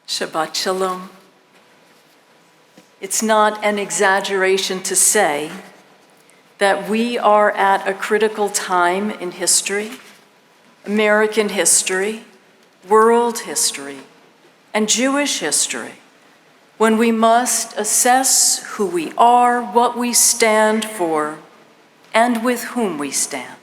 Shabbat Shalom. It's not an exaggeration to say that we are at a critical time in history, American history, world history, and Jewish history, when we must assess who we are, what we stand for, and with whom we stand.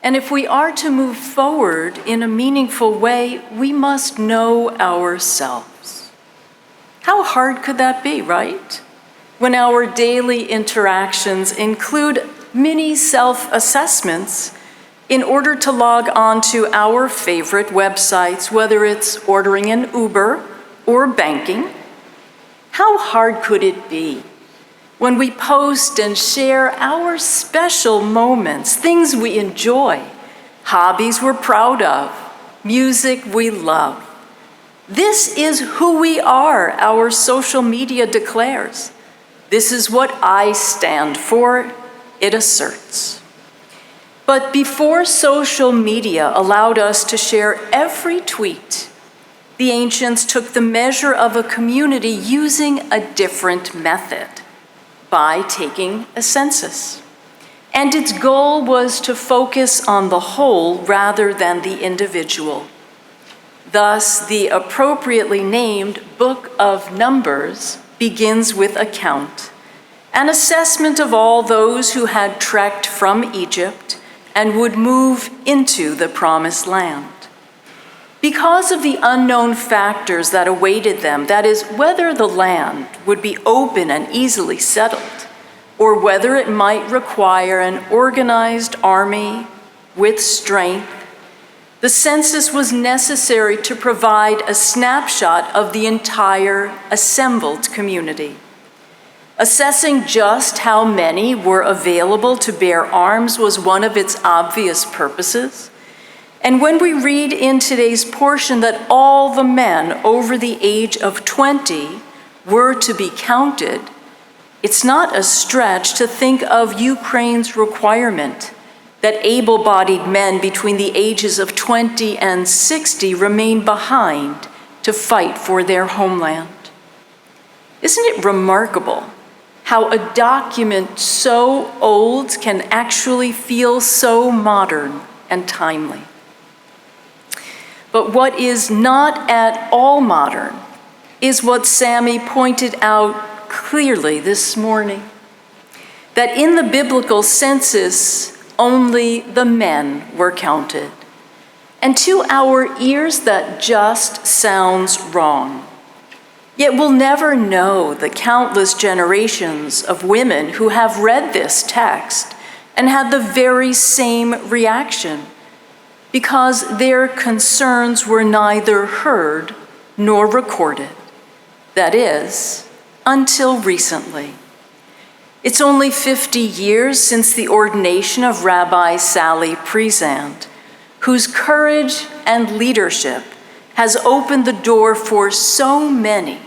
And if we are to move forward in a meaningful way, we must know ourselves. How hard could that be, right? When our daily interactions include mini self-assessments in order to log on to our favorite websites, whether it's ordering an Uber or banking. How hard could it be when we post and share our special moments, things we enjoy, hobbies we're proud of, music we love? This is who we are, our social media declares. This is what I stand for, it asserts. But before social media allowed us to share every tweet, the ancients took the measure of a community using a different method, by taking a census. And its goal was to focus on the whole rather than the individual. Thus, the appropriately named Book of Numbers begins with a count, an assessment of all those who had trekked from Egypt and would move into the Promised Land. Because of the unknown factors that awaited them, that is, whether the land would be open and easily settled, or whether it might require an organized army with strength, the census was necessary to provide a snapshot of the entire assembled community. Assessing just how many were available to bear arms was one of its obvious purposes. And when we read in today's portion that all the men over the age of 20 were to be counted, it's not a stretch to think of Ukraine's requirement that able-bodied men between the ages of 20 and 60 remain behind to fight for their homeland. Isn't it remarkable how a document so old can actually feel so modern and timely? But what is not at all modern is what Sammy pointed out clearly this morning, that in the biblical census, only the men were counted. And to our ears, that just sounds wrong. Yet we'll never know the countless generations of women who have read this text and had the very same reaction, because their concerns were neither heard nor recorded. That is, until recently. It's only 50 years since the ordination of Rabbi Sally Priesand, whose courage and leadership has opened the door for so many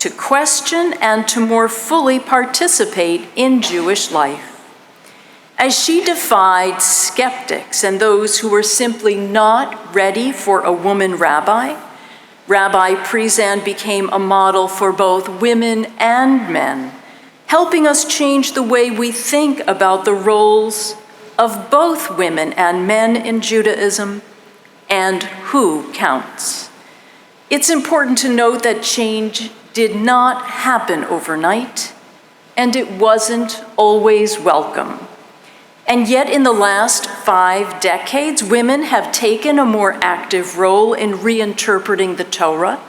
to question and to more fully participate in Jewish life. As she defied skeptics and those who were simply not ready for a woman rabbi, Rabbi Priesand became a model for both women and men, helping us change the way we think about the roles of both women and men in Judaism and who counts. It's important to note that change did not happen overnight, and it wasn't always welcome. And yet in the last 5 decades, women have taken a more active role in reinterpreting the Torah,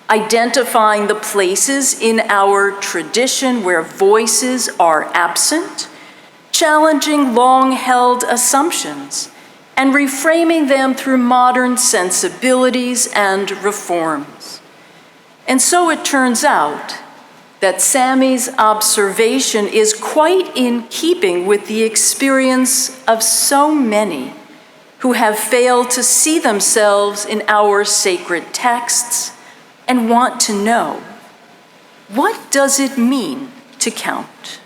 identifying the places in our tradition where voices are absent, challenging long-held assumptions, and reframing them through modern sensibilities and reforms. And so it turns out that Sammy's observation is quite in keeping with the experience of so many who have failed to see themselves in our sacred texts and want to know, what does it mean to count?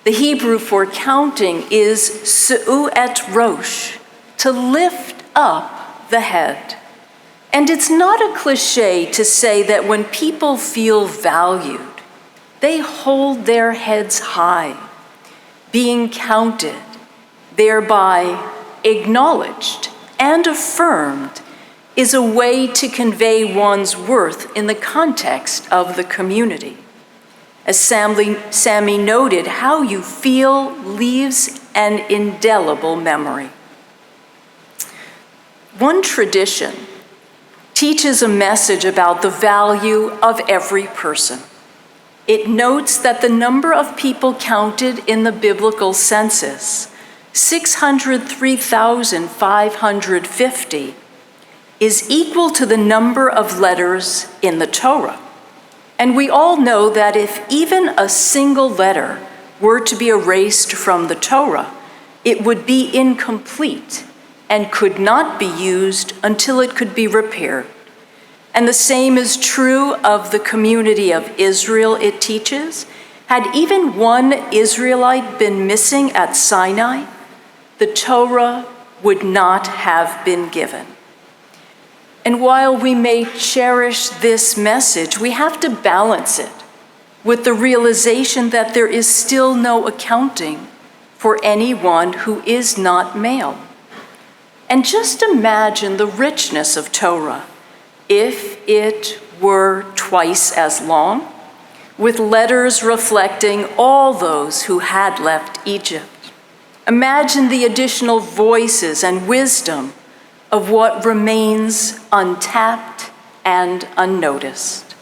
The Hebrew for counting is se'u et rosh, to lift up the head. And it's not a cliche to say that when people feel valued, they hold their heads high, being counted, thereby acknowledged and affirmed, is a way to convey one's worth in the context of the community. As Sammy noted, how you feel leaves an indelible memory. One tradition teaches a message about the value of every person. It notes that the number of people counted in the biblical census, 603,550, is equal to the number of letters in the Torah. And we all know that if even a single letter were to be erased from the Torah, it would be incomplete and could not be used until it could be repaired. And the same is true of the community of Israel, it teaches. Had even one Israelite been missing at Sinai, the Torah would not have been given. And while we may cherish this message, we have to balance it with the realization that there is still no accounting for anyone who is not male. And just imagine the richness of Torah if it were twice as long, with letters reflecting all those who had left Egypt. Imagine the additional voices and wisdom of what remains untapped and unnoticed.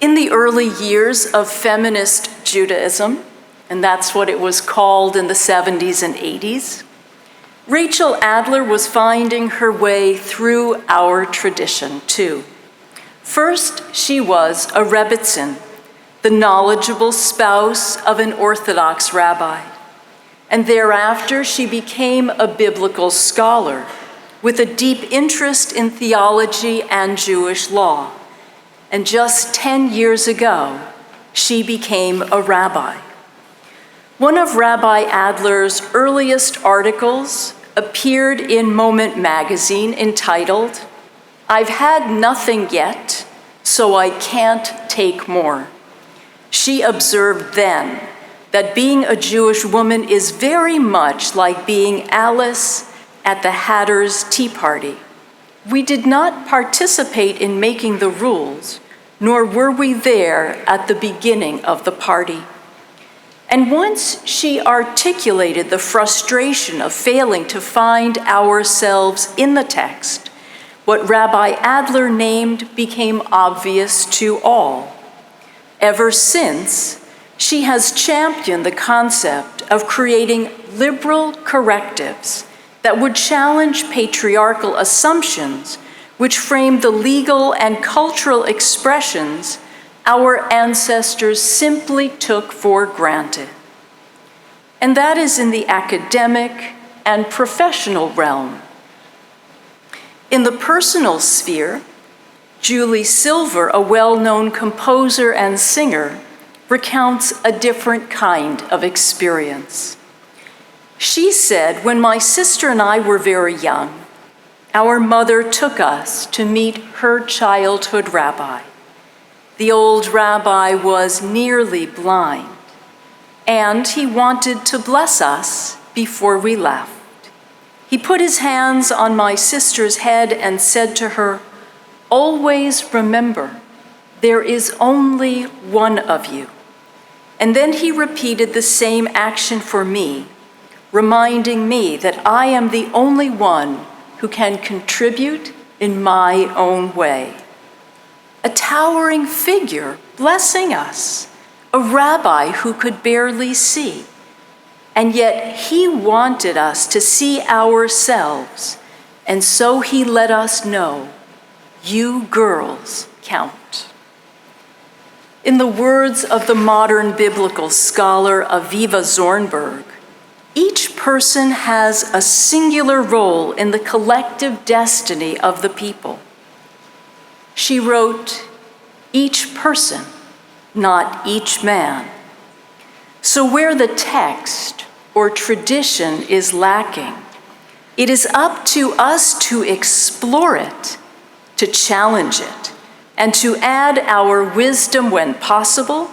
In the early years of feminist Judaism, and that's what it was called in the 70s and 80s, Rachel Adler was finding her way through our tradition too. First, she was a Rebbitzin, the knowledgeable spouse of an Orthodox rabbi. And thereafter, she became a biblical scholar with a deep interest in theology and Jewish law. And just 10 years ago, she became a rabbi. One of Rabbi Adler's earliest articles appeared in Moment magazine entitled, "I've had nothing yet, so I can't take more." She observed then that being a Jewish woman is very much like being Alice at the Hatter's Tea Party. We did not participate in making the rules, nor were we there at the beginning of the party. And once she articulated the frustration of failing to find ourselves in the text, what Rabbi Adler named became obvious to all. Ever since, she has championed the concept of creating liberal correctives that would challenge patriarchal assumptions which frame the legal and cultural expressions our ancestors simply took for granted. And that is in the academic and professional realm. In the personal sphere, Julie Silver, a well-known composer and singer, recounts a different kind of experience. She said, "When my sister and I were very young, our mother took us to meet her childhood rabbi. The old rabbi was nearly blind, and he wanted to bless us before we left. He put his hands on my sister's head and said to her, 'Always remember, there is only one of you.' And then he repeated the same action for me, reminding me that I am the only one who can contribute in my own way." A towering figure blessing us, a rabbi who could barely see. And yet he wanted us to see ourselves, and so he let us know, "You girls count." In the words of the modern biblical scholar Aviva Zornberg, each person has a singular role in the collective destiny of the people. She wrote, "Each person, not each man." So where the text or tradition is lacking, It is up to us to explore it, to challenge it, and to add our wisdom when possible,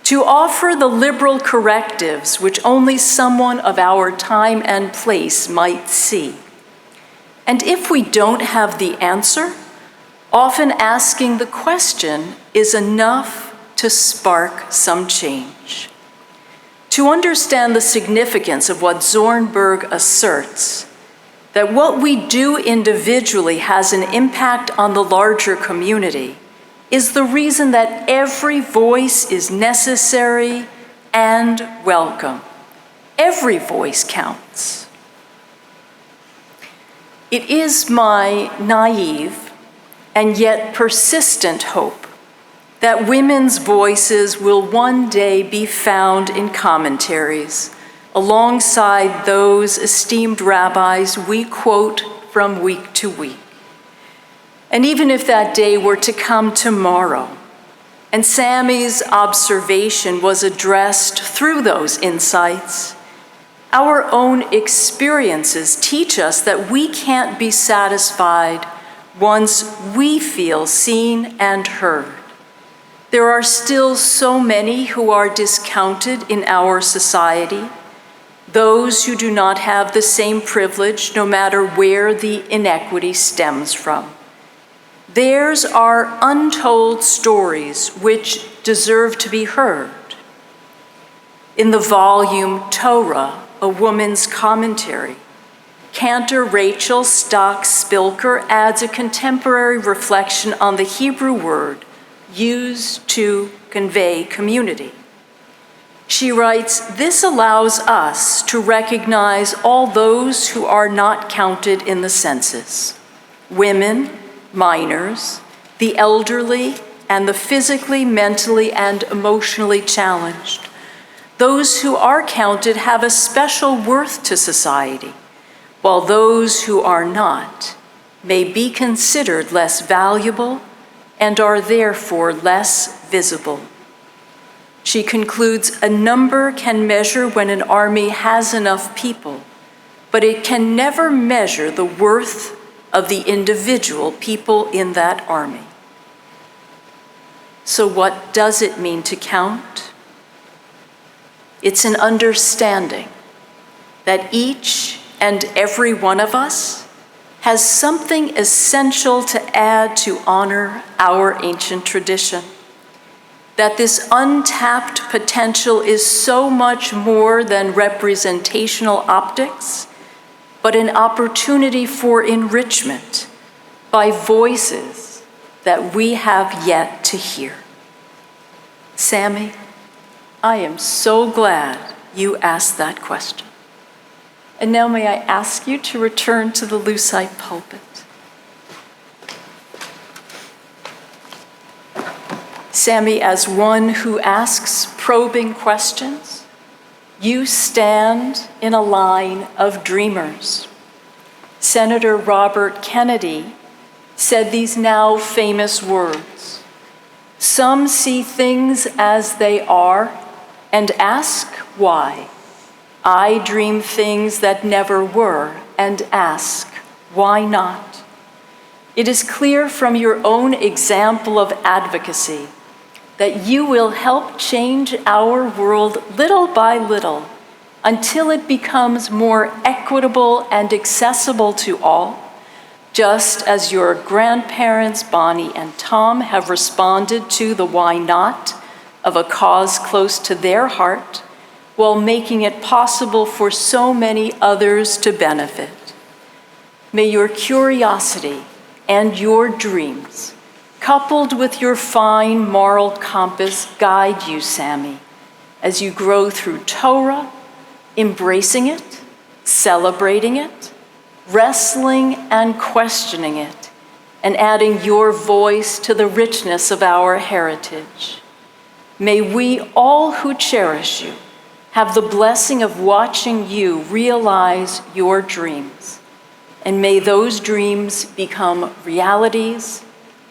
to offer the liberal correctives which only someone of our time and place might see. And if we don't have the answer, often asking the question is enough to spark some change. To understand the significance of what Zornberg asserts, that what we do individually has an impact on the larger community, is the reason that every voice is necessary and welcome. Every voice counts. It is my naive and yet persistent hope that women's voices will one day be found in commentaries alongside those esteemed rabbis we quote from week to week. And even if that day were to come tomorrow, and Sammy's observation was addressed through those insights, our own experiences teach us that we can't be satisfied once we feel seen and heard. There are still so many who are discounted in our society, those who do not have the same privilege no matter where the inequity stems from. Theirs are untold stories which deserve to be heard. In the volume Torah, A Woman's Commentary, Cantor Rachel Stock-Spilker adds a contemporary reflection on the Hebrew word used to convey community. She writes, "This allows us to recognize all those who are not counted in the census: women, minors, the elderly, and the physically, mentally, and emotionally challenged. Those who are counted have a special worth to society, while those who are not may be considered less valuable and are therefore less visible." She concludes, "A number can measure when an army has enough people, but it can never measure the worth of the individual people in that army." So what does it mean to count? It's an understanding that each and every one of us has something essential to add to honor our ancient tradition, that this untapped potential is so much more than representational optics, but an opportunity for enrichment by voices that we have yet to hear. Sammy, I am so glad you asked that question. And now may I ask you to return to the Lucite pulpit. Sammy, as one who asks probing questions, you stand in a line of dreamers. Senator Robert Kennedy said these now famous words: "Some see things as they are and ask why. I dream things that never were and ask, why not?" It is clear from your own example of advocacy that you will help change our world little by little until it becomes more equitable and accessible to all, just as your grandparents, Bonnie and Tom, have responded to the why not of a cause close to their heart, while making it possible for so many others to benefit. May your curiosity and your dreams, coupled with your fine moral compass, guide you, Sammy, as you grow through Torah, embracing it, celebrating it, wrestling and questioning it, and adding your voice to the richness of our heritage. May we all who cherish you have the blessing of watching you realize your dreams, and may those dreams become realities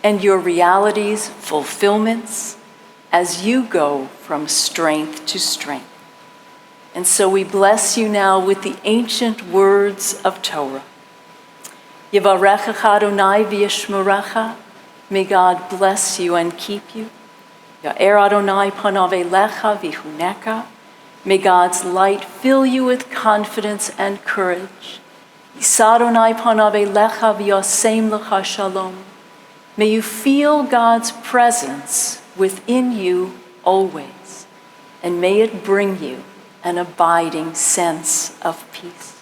and your realities fulfillments as you go from strength to strength. And so we bless you now with the ancient words of Torah. Yivarechecha Adonai v'yishmerecha. May God bless you and keep you. Ya'er Adonai panav elecha v'chuneka. May God's light fill you with confidence and courage. Yisa Adonai panav elecha v'yasem lecha shalom. May you feel God's presence within you always, and may it bring you an abiding sense of peace.